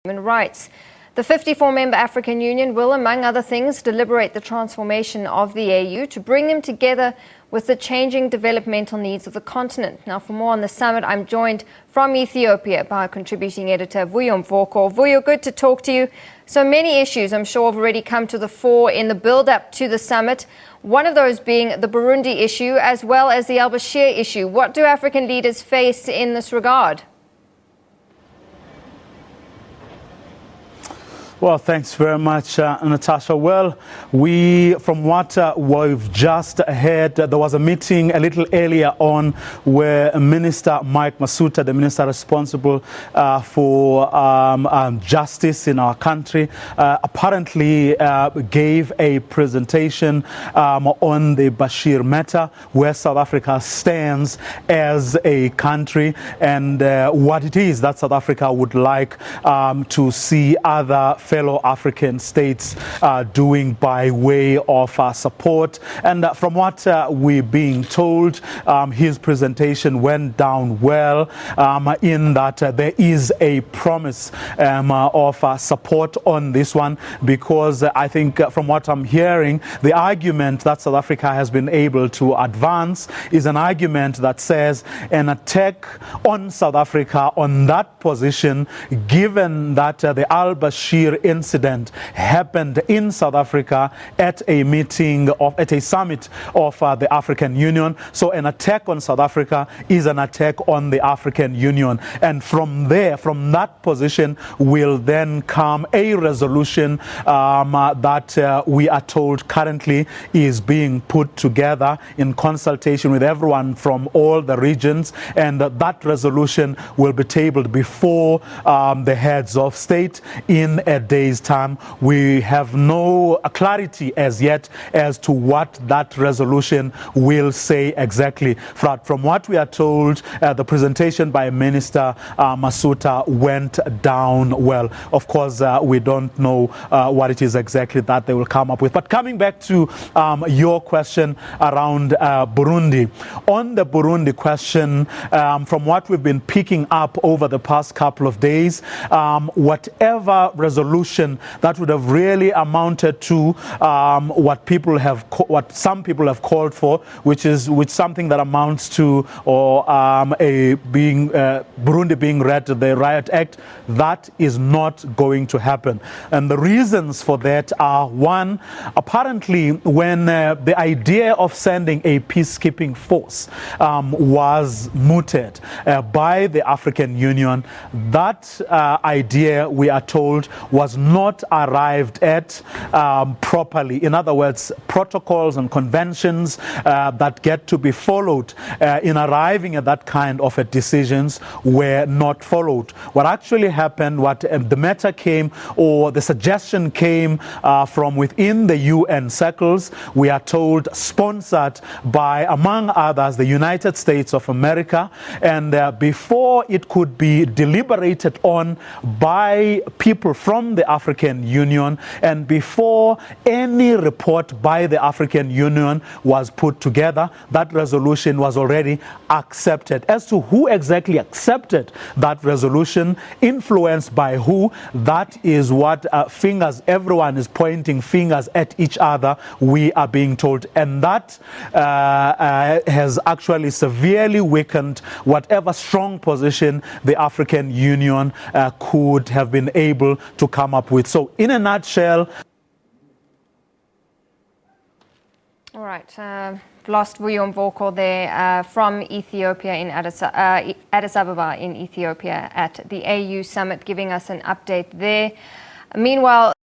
Human rights. The 54-member African Union will, among other things, deliberate the transformation of the AU to bring them together with the changing developmental needs of the continent. Now, for more on the summit, I'm joined from Ethiopia by our contributing editor, Vuyo Mvoko. Vuyo, good to talk to you. So many issues, I'm sure, have already come to the fore in the build-up to the summit, one of those being the Burundi issue, as well as the al-Bashir issue. What do African leaders face in this regard? Well, thanks very much, Natasha. Well, from what we've just heard, there was a meeting a little earlier on where Minister Mike Masuta, the minister responsible for justice in our country, apparently gave a presentation on the Bashir matter, where South Africa stands as a country and what it is that South Africa would like to see other fellow African states doing by way of support. And from what we're being told, his presentation went down well in that there is a promise of support on this one, because I think from what I'm hearing, the argument that South Africa has been able to advance is an argument that says an attack on South Africa on that position, given that the al-Bashir incident happened in South Africa at a meeting at a summit of the African Union. So an attack on South Africa is an attack on the African Union. And from there, from that position, will then come a resolution that we are told currently is being put together in consultation with everyone from all the regions. And that resolution will be tabled before the heads of state in a day's time. We have no clarity as yet as to what that resolution will say exactly. From what we are told, the presentation by Minister Masuta went down well. Of course, we don't know what it is exactly that they will come up with. But coming back to your question around Burundi. On the Burundi question, from what we've been picking up over the past couple of days, whatever resolution that would have really amounted to what some people have called for, which something that amounts to Burundi being read to the Riot Act, that is not going to happen. And the reasons for that are, one, apparently when the idea of sending a peacekeeping force was mooted by the African Union, that idea, we are told, was not arrived at properly. In other words, protocols and conventions that get to be followed in arriving at that kind of decisions were not followed. What actually happened, what the matter came, or the suggestion came from within the UN circles, we are told, sponsored by, among others, the United States of America. And before it could be deliberated on by people from the African Union, and before any report by the African Union was put together, that resolution was already accepted. As to who exactly accepted that resolution, influenced by who, that is what everyone is pointing fingers at each other, we are being told. And that has actually severely weakened whatever strong position the African Union could have been able to come up with. So in a nutshell. All right. Lost Vuyo Mvoko there from Ethiopia in Addis Ababa in Ethiopia at the AU summit, giving us an update there. Meanwhile,